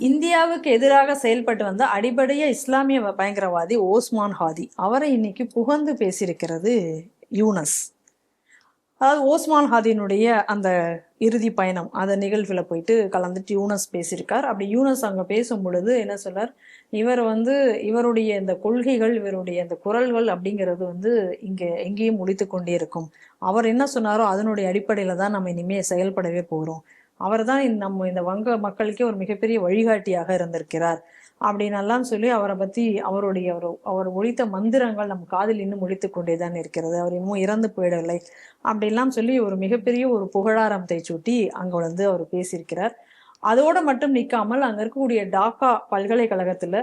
இந்தியாவுக்கு எதிராக செயல்பட்டு வந்த அடிப்படைய இஸ்லாமிய பயங்கரவாதி ஓஸ்மான் ஹாதி அவரை இன்னைக்கு புகழ்ந்து பேசியிருக்கிறது யூனஸ். அதாவது ஓஸ்மான் ஹாதியினுடைய அந்த இறுதி பயணம் அந்த நிகழ்வில் போயிட்டு கலந்துட்டு யூனஸ் பேசியிருக்கார். அப்படி யூனஸ் அங்கே பேசும் பொழுது என்ன சொன்னார், இவருடைய இந்த கொள்கைகள், இவருடைய இந்த குரல்கள் அப்படிங்கிறது இங்கே எங்கேயும் ஒலித்து கொண்டே இருக்கும். அவர் என்ன சொன்னாரோ அதனுடைய அடிப்படையில் தான் நம்ம இனிமேல் செயல்படவே போகிறோம். அவர் தான் நம்ம இந்த வங்க மக்களுக்கே ஒரு மிகப்பெரிய வழிகாட்டியாக இருந்திருக்கிறார் அப்படின்னெல்லாம் சொல்லி அவரை பற்றி அவர் ஒழித்த மந்திரங்கள் நம் காதில் இன்னும் ஒழித்து கொண்டே தான் இருக்கிறது, அவர் இன்னும் இறந்து போயிடவில்லை அப்படின்லாம் சொல்லி ஒரு மிகப்பெரிய ஒரு புகழாரத்தை சூட்டி அங்கே அவர் பேசியிருக்கிறார். அதோடு மட்டும் நிற்காமல் அங்கே இருக்கக்கூடிய டாக்கா பல்கலைக்கழகத்தில்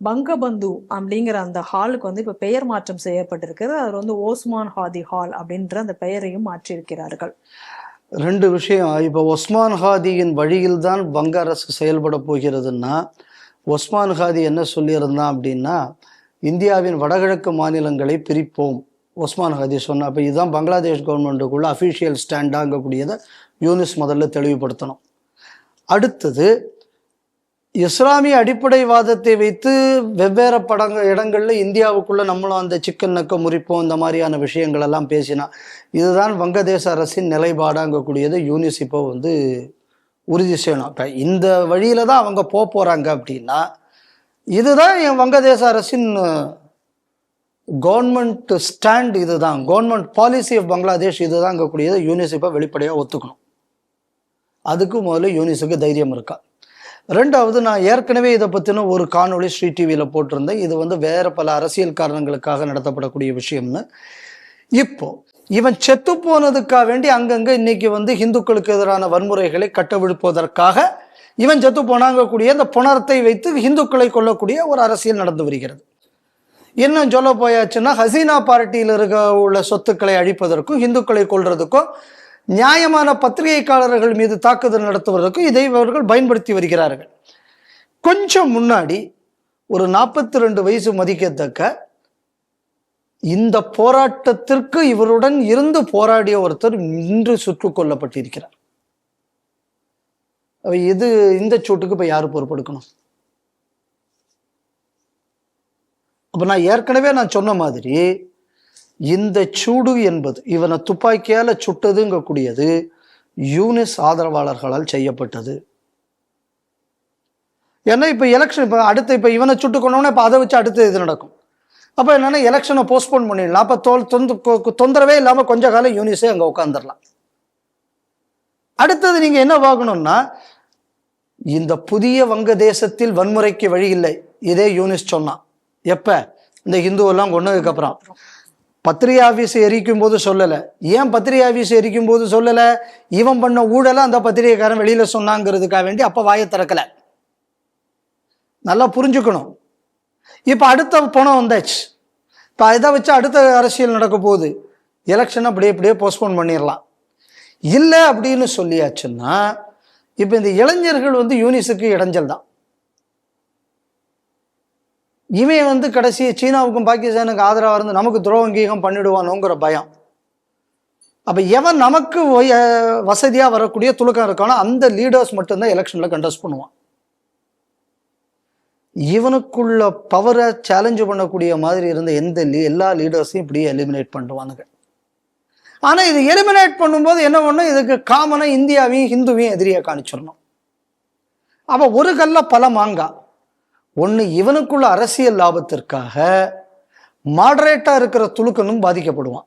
பங்கபந்து அப்படிங்கிற அந்த ஹாலுக்கு இப்போ பெயர் மாற்றம் செய்யப்பட்டிருக்கிறது. அவர் ஓஸ்மான் ஹாதி ஹால் அப்படின்ற அந்த பெயரையும் மாற்றியிருக்கிறார்கள். ரெண்டு விஷயம். இப்போ ஒஸ்மான் ஹாதியின் வழியில் தான் வங்க அரசு செயல்பட போகிறதுன்னா, ஒஸ்மான் ஹாதி என்ன சொல்லியிருந்தான் அப்படின்னா, இந்தியாவின் வடகிழக்கு மாநிலங்களை பிரிப்போம் ஒஸ்மான் ஹாதி சொன்னா. அப்போ இதுதான் பங்களாதேஷ் கவர்மெண்ட்டுக்குள்ள அஃபிஷியல் ஸ்டாண்டாகக்கூடியதை யூனிஸ் முதல்ல தெளிவுபடுத்தணும். அடுத்தது, இஸ்லாமிய அடிப்படைவாதத்தை வைத்து வெவ்வேறு இடங்கள்ல இந்தியாவுக்குள்ள நம்மளும் அந்த சிக்கன் நக்க முறிப்போம் இந்த மாதிரியான விஷயங்கள் எல்லாம் பேசினா, இதுதான் வங்கதேச அரசின் நிலைப்பாடாங்கக்கூடியது யூனிஸ் இப்போ உறுதி செய்யணும். இப்போ இந்த வழியில தான் அவங்க போறாங்க அப்படின்னா, இதுதான் என் வங்கதேச அரசின் கவர்மெண்ட் ஸ்டாண்ட், இதுதான் கவர்மெண்ட் பாலிசி ஆஃப் பங்களாதேஷ், இதுதாங்கக்கூடியது யூனிஸ் இப்போ வெளிப்படையாக ஒத்துக்கணும். அதுக்கு முதல்ல யூனிஸுக்கு தைரியம் இருக்கா? ரெண்டாவது, நான் ஏற்கனவே இதை பற்றின ஒரு காணொளி ஸ்ரீ டிவியில் போட்டிருந்தேன். இது வேற பல அரசியல் காரணங்களுக்காக நடத்தப்படக்கூடிய விஷயம்னு. இப்போ இவன் செத்து போனதுக்காக வேண்டி அங்கங்கே இன்னைக்கு ஹிந்துக்களுக்கு எதிரான வன்முறைகளை கட்டவிழ்ப்பதற்காக இவன் செத்து போனாங்கக்கூடிய அந்த புணரத்தை வைத்து ஹிந்துக்களை கொல்லக்கூடிய ஒரு அரசியல் நடந்து வருகிறது. இன்னும் சொல்ல போயாச்சுன்னா, ஹசீனா பார்ட்டியில் உள்ள சொத்துக்களை அழிப்பதற்கும் ஹிந்துக்களை கொல்றதுக்கும் நியாயமான பத்திரிகைக்காரர்கள் மீது தாக்குதல் நடத்துவதற்கும் இதை இவர்கள் பயன்படுத்தி வருகிறார்கள். கொஞ்சம் முன்னாடி ஒரு 42 வயசு மதிக்கத்தக்க இந்த போராட்டத்திற்கு இவருடன் இருந்து போராடிய ஒருத்தர் இன்று சுட்டுக் கொல்லப்பட்டிருக்கிறார். இந்த சூட்டுக்கு இப்ப யாரு பொறுப்பெடுக்கணும்? அப்ப நான் ஏற்கனவே சொன்ன மாதிரி, இந்த சூடு என்பது இவனை துப்பாக்கியால சுட்டதுங்கக்கூடியது யூனிஸ் ஆதரவாளர்களால் செய்யப்பட்டது. ஏன்னா இப்ப எலெக்ஷன் இப்ப இவனை சுட்டு கொண்டோம்னா இப்ப அதை வச்சு அடுத்து இது நடக்கும். அப்ப என்னன்னா, எலெக்ஷனை போஸ்ட்போன் பண்ணிடலாம். அப்ப தொந்தரவே இல்லாம கொஞ்ச காலம் யூனிஸே அங்க உட்காந்துடலாம். அடுத்தது நீங்க என்ன பார்க்கணும்னா, இந்த புதிய வங்க தேசத்தில் வன்முறைக்கு வழி இல்லை, இதே யூனிஸ் சொன்னான். எப்ப இந்த ஹிந்துவெல்லாம் கொண்டதுக்கு அப்புறம் பத்திரிகை ஆபீஸ் எரிக்கும் போது சொல்லல. ஏன் பத்திரிகை ஆபீஸ் எரிக்கும் போது சொல்லல? இவன் பண்ண ஊழல அந்த பத்திரிகைக்காரன் வெளியில சொன்னாங்கிறதுக்காக வேண்டி அப்ப வாயை திறக்கல. நல்லா புரிஞ்சுக்கணும். இப்ப அடுத்த பணம் வந்தாச்சு. இப்ப இதை வச்சு அடுத்த அரசியல் நடக்க போகுது. எலெக்ஷன் அப்படியே போஸ்ட்போன் பண்ணிடலாம். இல்லை அப்படின்னு சொல்லியாச்சுன்னா, இப்ப இந்த இளைஞர்கள் யூனிஸுக்கு இடைஞ்சல் தான். இவன் கடைசியை சீனாவுக்கும் பாகிஸ்தானுக்கு ஆதரவாக இருந்து நமக்கு துரோகங்கீகம் பண்ணிடுவானோங்கிற பயம். அப்ப எவன் நமக்கு வசதியா வரக்கூடிய துலுக்கம் இருக்கானோ அந்த லீடர்ஸ் மட்டும்தான் எலெக்ஷன்ல கண்டெஸ்ட் பண்ணுவான். இவனுக்குள்ள பவரை சேலஞ்சு பண்ணக்கூடிய மாதிரி இருந்த எல்லா லீடர்ஸையும் இப்படியே எலிமினேட் பண்ணுவானுங்க. ஆனா இது எலிமினேட் பண்ணும்போது என்ன பண்ணும், இதுக்கு காமனா இந்தியாவையும் ஹிந்துவையும் எதிரியா காணிச்சிடணும். அப்ப ஒரு கல்ல பல மாங்கா. ஒன்று, இவனுக்குள்ள அரசியல் லாபத்திற்காக மாடரேட்டா இருக்கிற துலுக்கனும் பாதிக்கப்படுவான்.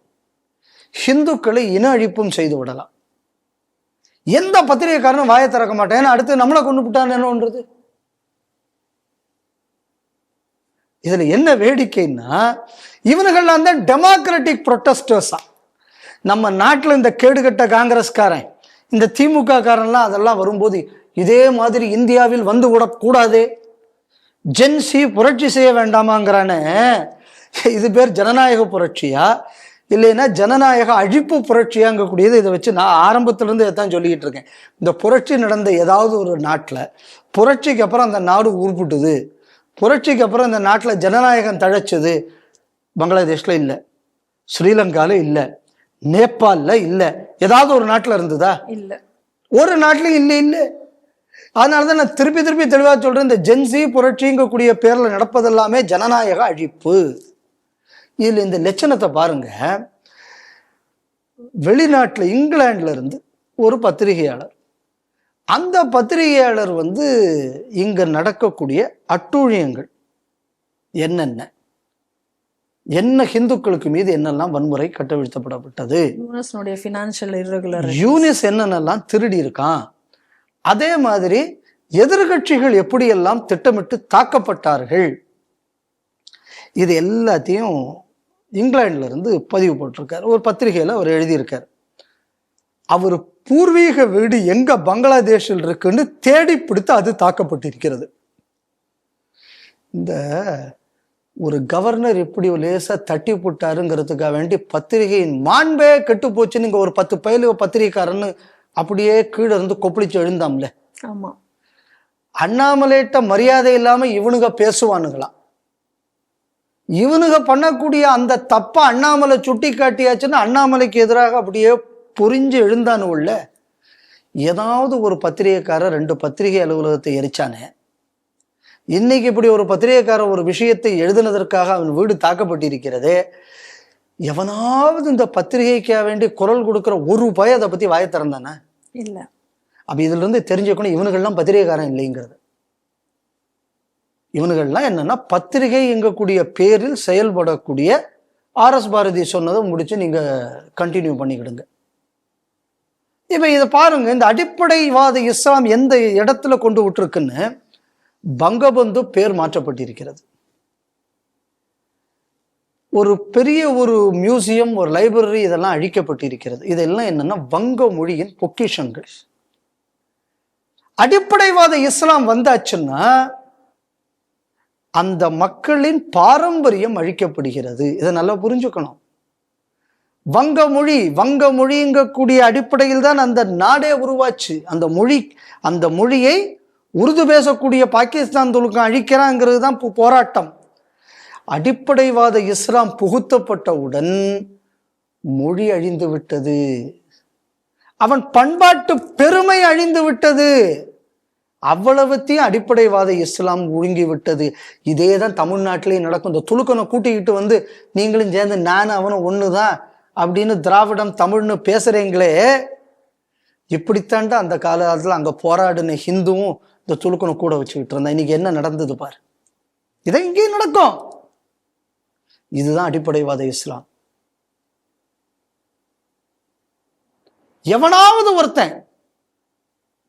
ஹிந்துக்களை இன அழிப்பும் செய்து விடலாம். எந்த பத்திரிகைக்காரனும் வாயை திறக்க மாட்டேன், அடுத்து நம்மளை கொண்டு விட்டான்னு என்னன்றது. இதுல என்ன வேடிக்கைன்னா, இவனுங்கள்லாம் தான் டெமோக்ராட்டிக் ப்ரொட்டஸ்டர்ஸா. நம்ம நாட்டில் இந்த கேடுகட்ட காங்கிரஸ்காரன், இந்த திமுக காரன்லாம் அதெல்லாம் வரும்போது இதே மாதிரி இந்தியாவில் வந்து விடக்கூடாது, ஜென்சி புரட்சி செய்ய வேண்டாமாங்கிறானே. இது பேர் ஜனநாயக புரட்சியா இல்லைன்னா ஜனநாயக அழிப்பு புரட்சியாங்கக்கூடியது. இதை வச்சு நான் ஆரம்பத்திலிருந்து இதைத்தான் சொல்லிக்கிட்டு இருக்கேன். இந்த புரட்சி நடந்த ஏதாவது ஒரு நாட்டில் புரட்சிக்கு அப்புறம் அந்த நாடு உருப்பிட்டுது, புரட்சிக்கு அப்புறம் இந்த நாட்டில் ஜனநாயகம் தழைச்சது. பங்களாதேஷ்ல இல்லை, ஸ்ரீலங்கால இல்லை, நேபாளில் இல்லை, ஏதாவது ஒரு நாட்டில் இருந்ததா? இல்லை, ஒரு நாட்டிலும் இல்லை. இல்லை, அதனாலதான் நான் திருப்பி திருப்பி தெளிவா சொல்றேன், இந்த ஜென்சி புரட்சிங்கக்கூடிய பேர்ல நடப்பதெல்லாமே ஜனநாயக அழிப்பு. இதுல இந்த லட்சணத்தை பாருங்க. வெளிநாட்டுல இங்கிலாந்துல இருந்து ஒரு பத்திரிகையாளர், அந்த பத்திரிகையாளர் இங்க நடக்கக்கூடிய அட்டூழியங்கள் என்னென்ன, என்ன ஹிந்துக்களுக்கு மீது என்னெல்லாம் வன்முறை கட்டவிழ்த்தப்படப்பட்டது, யூனிஸ் என்னென்னலாம் திருடி இருக்கான், அதே மாதிரி எதிர்கட்சிகள் எப்படியெல்லாம் திட்டமிட்டு தாக்கப்பட்டார்கள், இது எல்லாத்தையும் இங்கிலாந்துல இருந்து பதிவு போட்டிருக்காரு. ஒரு பத்திரிகையில அவர் எழுதியிருக்கார். அவர் பூர்வீக வீடு எங்க பங்களாதேஷில் இருக்குன்னு தேடி பிடித்து அது தாக்கப்பட்டிருக்கிறது. இந்த ஒரு கவர்னர் இப்படி லேசா தட்டி போட்டாருங்கிறதுக்காக வேண்டி பத்திரிகையின் மாண்பே கெட்டு போச்சுன்னு இங்க ஒரு 10 பயிலுக பத்திரிகைக்காரன்னு அப்படியே கீழே இருந்து கொப்பளிச்சு எழுந்தாம்ல. ஆமா, அண்ணாமலைட்ட மரியாதை இல்லாம இவனுங்க பேசுவானுங்களாம். இவனுங்க பண்ணக்கூடிய அந்த தப்ப அண்ணாமலை சுட்டி காட்டியாச்சுன்னா அண்ணாமலைக்கு எதிராக அப்படியே புரிஞ்சு எழுந்தானுள்ள. ஏதாவது ஒரு பத்திரிகைக்காரர் 2 பத்திரிகை அலுவலகத்தை எரிச்சானே, இன்னைக்கு இப்படி ஒரு பத்திரிகைக்காரர் ஒரு விஷயத்தை எழுதினதற்காக அவன் வீடு தாக்கப்பட்டிருக்கிறதே. எவனாவது இந்த பத்திரிகைக்காக வேண்டி குரல் கொடுக்கிற ஒரு பய அதை பத்தி வாய திறந்தானே இல்ல. அப்ப இதுல இருந்து தெரிஞ்சுக்கணும், இவனுங்கள்லாம் பத்திரிகைக்காரன் இல்லைங்கிறது. இவனுங்கள்லாம் என்னன்னா பத்திரிகை எங்கக்கூடிய பேரில் செயல்படக்கூடிய RS பாரதி சொன்னதை முடிச்சு நீங்க கண்டினியூ பண்ணிக்கிடுங்க. இப்ப இதை பாருங்க, இந்த அடிப்படைவாத இஸ்லாம் எந்த இடத்துல கொண்டு விட்டுருக்குன்னு பங்கபந்து பேர் மாற்றப்பட்டிருக்கிறது. ஒரு பெரிய ஒரு மியூசியம், ஒரு லைப்ரரி இதெல்லாம் அழிக்கப்பட்டிருக்கிறது. இதெல்லாம் என்னன்னா வங்க மொழியின் பொக்கிஷங்கள். அடிப்படைவாத இஸ்லாம் வந்தாச்சுன்னா அந்த மக்களின் பாரம்பரியம் அழிக்கப்படுகிறது. இதை நல்லா புரிஞ்சுக்கணும். வங்க மொழிங்கக்கூடிய அடிப்படையில் தான் அந்த நாடே உருவாச்சு. அந்த மொழியை உருது பேசக்கூடிய பாகிஸ்தான் துலுக்கம் அழிக்கிறாங்கிறது தான் போராட்டம். அடிப்படைவாத இஸ்லாம் புகுத்தப்பட்டவுடன் மொழி அழிந்து விட்டது, அவன் பண்பாட்டு பெருமை அழிந்து விட்டது, அவ்வளவுத்தையும் அடிப்படைவாத இஸ்லாம் ஒழுங்கி விட்டது. இதே தான் தமிழ்நாட்டிலேயே நடக்கும். இந்த துலுக்கனை கூட்டிக்கிட்டு நீங்களும் சேர்ந்து நானும் அவனும் ஒண்ணுதான் அப்படின்னு திராவிடம் தமிழ்னு பேசுறீங்களே, இப்படித்தாண்டா அந்த காலத்துல அங்க போராடின ஹிந்துவும் இந்த துலுக்கனை கூட வச்சுக்கிட்டு இருந்தா. இன்னைக்கு என்ன நடந்தது பாரு, இதை இங்கேயும் நடக்கும். இதுதான் அடிப்படைவாத இஸ்லாம். எவனாவது ஒருத்தன்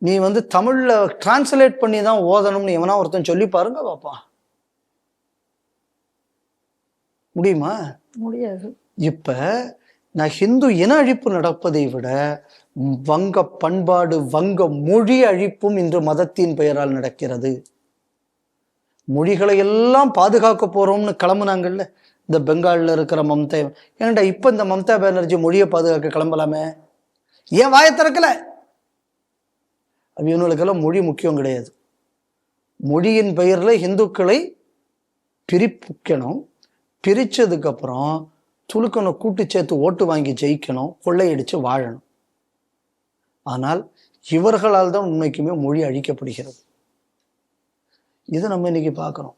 நீ தமிழ்ல டிரான்ஸ்லேட் பண்ணி தான் ஓதணும்னு எவனா ஒருத்தன் சொல்லி பாருங்க பாப்பா, முடியுமா? முடியாது. இப்ப நான் ஹிந்து இன அழிப்பு நடப்பதை விட வங்க பண்பாடு, வங்க மொழி அழிப்பும் இன்று மதத்தின் பெயரால் நடக்கிறது. மொழிகளை எல்லாம் பாதுகாக்க போறோம்னு கிளம்புனாங்கல்ல இந்த பெங்கால்ல இருக்கிற மம்தா. ஏன்டா இப்ப இந்த மம்தா பானர்ஜி மொழியை பாதுகாக்க கிளம்பலாமே, ஏன் வாயை திறக்கல? இவனுக்கெல்லாம் மொழி முக்கியம் கிடையாது. மொழியின் பெயர்ல இந்துக்களை பிரிக்கணும், பிரிச்சதுக்கு அப்புறம் துலுக்கனை கூட்டு சேர்த்து ஓட்டு வாங்கி ஜெயிக்கணும், கொள்ளையடிச்சு வாழணும். ஆனால் இவர்களால் தான் உண்மைக்குமே மொழி அழிக்கப்படுகிறது. இதை நம்ம இன்னைக்கு பார்க்கிறோம்.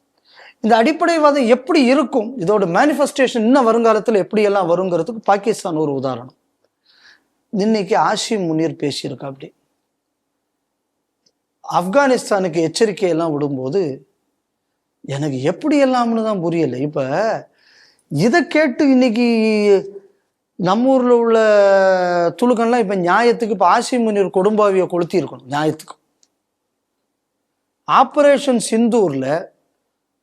இந்த அடிப்படைவாதம் எப்படி இருக்கும், இதோட மேனிஃபெஸ்டேஷன் இன்னும் வருங்காலத்தில் எப்படியெல்லாம் வருங்கிறதுக்கு பாகிஸ்தான் ஒரு உதாரணம். இன்னைக்கு ஆசிம் முனீர் பேசியிருக்கா. அப்படி ஆப்கானிஸ்தானுக்கு எச்சரிக்கையெல்லாம் விடும்போது எனக்கு எப்படி எல்லாம்னு தான் புரியலை. இப்ப இதை கேட்டு இன்னைக்கு நம்ம ஊர்ல உள்ள துலுக்கன்லாம் இப்ப நியாயத்துக்கு இப்ப ஆசிம் முனீர் கொடும்பாவியை கொளுத்தி இருக்கணும். நியாயத்துக்கு ஆபரேஷன் சிந்தூர்ல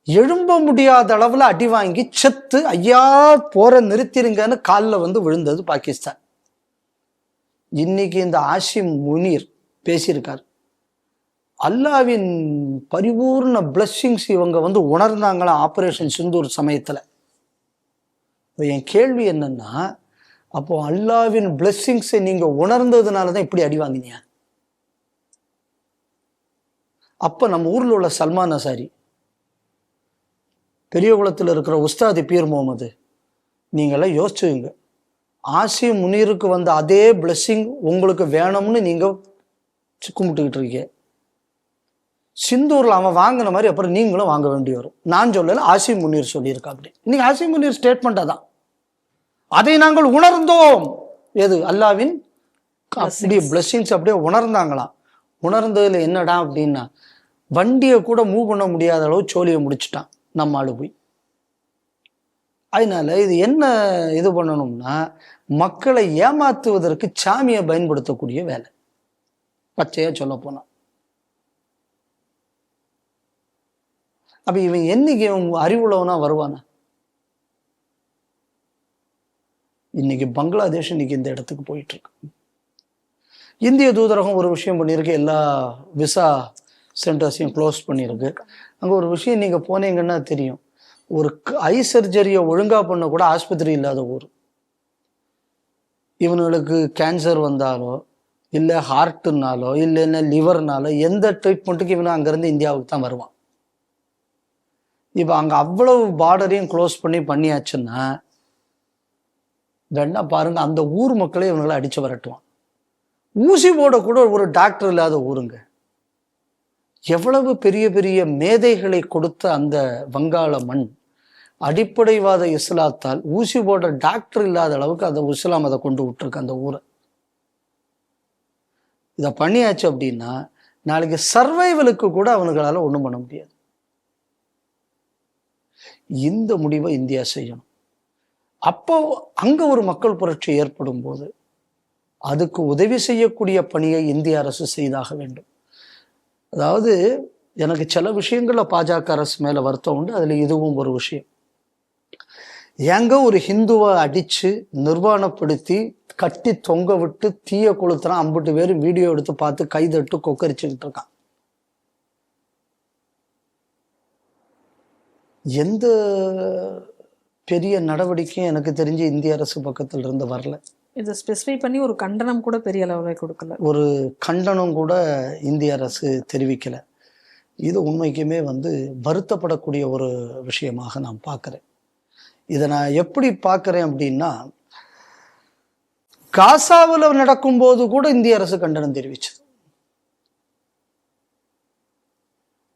எழும்ப முடியாத அளவுல அடி வாங்கி செத்து ஐயா போற நிறுத்திருங்கன்னு காலில் விழுந்தது பாகிஸ்தான். இன்னைக்கு இந்த ஆசிம் முனீர் பேசியிருக்கார். அல்லாவின் பரிபூர்ண பிளஸ்ஸிங்ஸ் இவங்க உணர்ந்தாங்களா ஆபரேஷன் சிந்தூர் சமயத்துல. என் கேள்வி என்னன்னா, அப்போ அல்லாவின் பிளஸ்ஸிங்ஸை நீங்க உணர்ந்ததுனாலதான் இப்படி அடி வாங்கினீங்க. அப்ப நம்ம ஊர்ல உள்ள சல்மான் அசாரி, பெரியகுளத்தில் இருக்கிற உஸ்தாதி பீர் முகமது, நீங்களாம் யோசிச்சுங்க. ஆசிம் முனீருக்கு அதே பிளஸ்ஸிங் உங்களுக்கு வேணும்னு நீங்க கும்பிட்டுக்கிட்டு இருக்கீங்க. சிந்தூரில் அவன் வாங்கின மாதிரி அப்புறம் நீங்களும் வாங்க வேண்டி வரும். நான் சொல்லல, ஆசிம் முனீர் சொல்லியிருக்கா. அப்படி இன்னைக்கு ஆசிம் முனீர் ஸ்டேட்மெண்ட்டாக தான் அதை நாங்கள் உணர்ந்தோம். எது? அல்லாவின் அப்படியே பிளெஸிங்ஸ் அப்படியே உணர்ந்தாங்களாம். உணர்ந்ததுல என்னடா அப்படின்னா, வண்டியை கூட மூவ் பண்ண முடியாத அளவு சோழியை முடிச்சுட்டான் நம்ம ஆளு போய். அதனால இது என்ன இது பண்ணணும்னா, மக்களை ஏமாத்துவதற்கு சாமியை பயன்படுத்தக்கூடிய வேலை, பச்சையா சொல்ல போனா. அப்ப இவன் என்னைக்கு அறிவுள்ளவனா வருவானா? இன்னைக்கு பங்களாதேஷ் இன்னைக்கு இந்த இடத்துக்கு போயிட்டு இருக்கு. இந்திய தூதரகம் ஒரு விஷயம் பண்ணியிருக்கு, எல்லா விசா சென்டர்ஸையும் க்ளோஸ் பண்ணியிருக்கு. அங்கே ஒரு விஷயம் நீங்கள் போனீங்கன்னா தெரியும், ஒரு ஐ சர்ஜரியை ஒழுங்காக பண்ண கூட ஆஸ்பத்திரி இல்லாத ஊர். இவனுங்களுக்கு கேன்சர் வந்தாலோ இல்லை ஹார்ட்டுனாலோ இல்லைன்னா லிவர்னாலோ எந்த ட்ரீட்மெண்ட்டுக்கு இவனு அங்கேருந்து இந்தியாவுக்கு தான் வருவான். இப்போ அங்கே அவ்வளவு பார்டரையும் க்ளோஸ் பண்ணியாச்சுன்னா வேணா பாருங்க, அந்த ஊர் மக்களே இவங்களை அடிச்சு வரட்டுவான். ஊசி போட கூட ஒரு டாக்டர் இல்லாத ஊருங்க. எவ்வளவு பெரிய பெரிய மேதைகளை கொடுத்த அந்த வங்காள மண் அடிப்படைவாத இஸ்லாத்தால் ஊசி போட டாக்டர் இல்லாத அளவுக்கு அந்த இஸ்லாம் அதை கொண்டு விட்டுருக்கு அந்த ஊரை. இதை பண்ணியாச்சு அப்படின்னா நாளைக்கு சர்வைவலுக்கு கூட அவனுங்களால ஒன்றும் பண்ண முடியாது. இந்த முடிவை இந்தியா செய்யணும். அப்போ அங்க ஒரு மக்கள் புரட்சி ஏற்படும் போது அதுக்கு உதவி செய்யக்கூடிய பணியை இந்திய அரசு செய்தாக வேண்டும். அதாவது எனக்கு சில விஷயங்கள்ல பாஜக அரசு மேல வருத்தம் உண்டு, அதுல இதுவும் ஒரு விஷயம். எங்க ஒரு ஹிந்துவை அடிச்சு நிர்வாணப்படுத்தி கட்டி தொங்க விட்டு தீய கொளுத்துறான், 50 பேர் வீடியோ எடுத்து பார்த்து கைதட்டு கொக்கரிச்சுக்கிட்டு இருக்கான். எந்த பெரிய நடவடிக்கையும் எனக்கு தெரிஞ்சு இந்திய அரசு பக்கத்துல இருந்து வரல. இதை ஸ்பெசிஃபை பண்ணி ஒரு கண்டனம் கூட பெரிய அளவில் கொடுக்கல, ஒரு கண்டனம் கூட இந்திய அரசு தெரிவிக்கல. இது உண்மைக்குமே வருத்தப்படக்கூடிய ஒரு விஷயமாக நான் பார்க்குறேன். இதை நான் எப்படி பார்க்குறேன் அப்படின்னா, காசாவில் நடக்கும்போது கூட இந்திய அரசு கண்டனம் தெரிவிச்சது.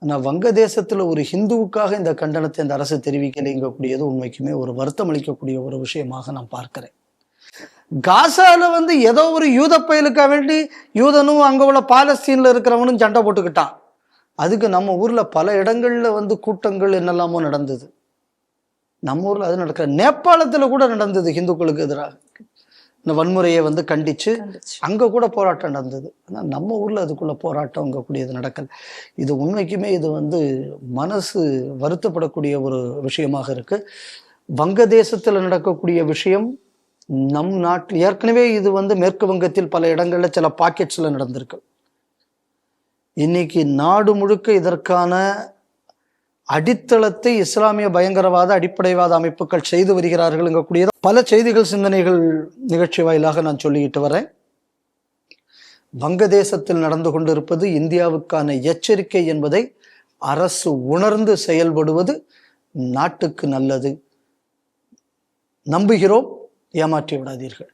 ஆனால் வங்கதேசத்துல ஒரு ஹிந்துவுக்காக இந்த கண்டனத்தை இந்த அரசு தெரிவிக்கலைங்கக்கூடியது உண்மைக்குமே ஒரு வருத்தம் அளிக்கக்கூடிய ஒரு விஷயமாக நான் பார்க்கிறேன். காசால ஏதோ ஒரு யூத பயலுக்காக வேண்டி யூதனும் அங்க உள்ள பாலஸ்தீன்ல இருக்கிறவனும் சண்டை போட்டுக்கிட்டான். அதுக்கு நம்ம ஊர்ல பல இடங்கள்ல கூட்டங்கள் என்னெல்லாமோ நடந்தது. நம்ம ஊர்ல அது நடக்கிற நேபாளத்துல கூட நடந்தது. ஹிந்துக்களுக்கு எதிராக இந்த வன்முறையை கண்டிச்சு அங்க கூட போராட்டம் நடந்தது. ஆனா நம்ம ஊர்ல அதுக்குள்ள போராட்டம் கூடியது நடக்கல. இது உண்மைக்குமே இது மனசு வருத்தப்படக்கூடிய ஒரு விஷயமாக இருக்கு. வங்கதேசத்துல நடக்கக்கூடிய விஷயம் நம் நாட்டில் ஏற்கனவே இது மேற்கு வங்கத்தில் பல இடங்கள்ல சில பாக்கெட்ஸ்ல நடந்திருக்கு. இன்னைக்கு நாடு முழுக்க இதற்கான அடித்தளத்தை இஸ்லாமிய பயங்கரவாத அடிப்படைவாத அமைப்புகள் செய்து வருகிறார்கள் கூடியது பல செய்திகள் சிந்தனைகள் நிகழ்ச்சி வாயிலாக நான் சொல்லிக்கிட்டு வரேன். வங்கதேசத்தில் நடந்து கொண்டிருப்பது இந்தியாவுக்கான எச்சரிக்கை என்பதை அரசு உணர்ந்து செயல்படுவது நாட்டுக்கு நல்லது. நம்புகிறோம், ஏமாற்றி விடாதீர்கள்.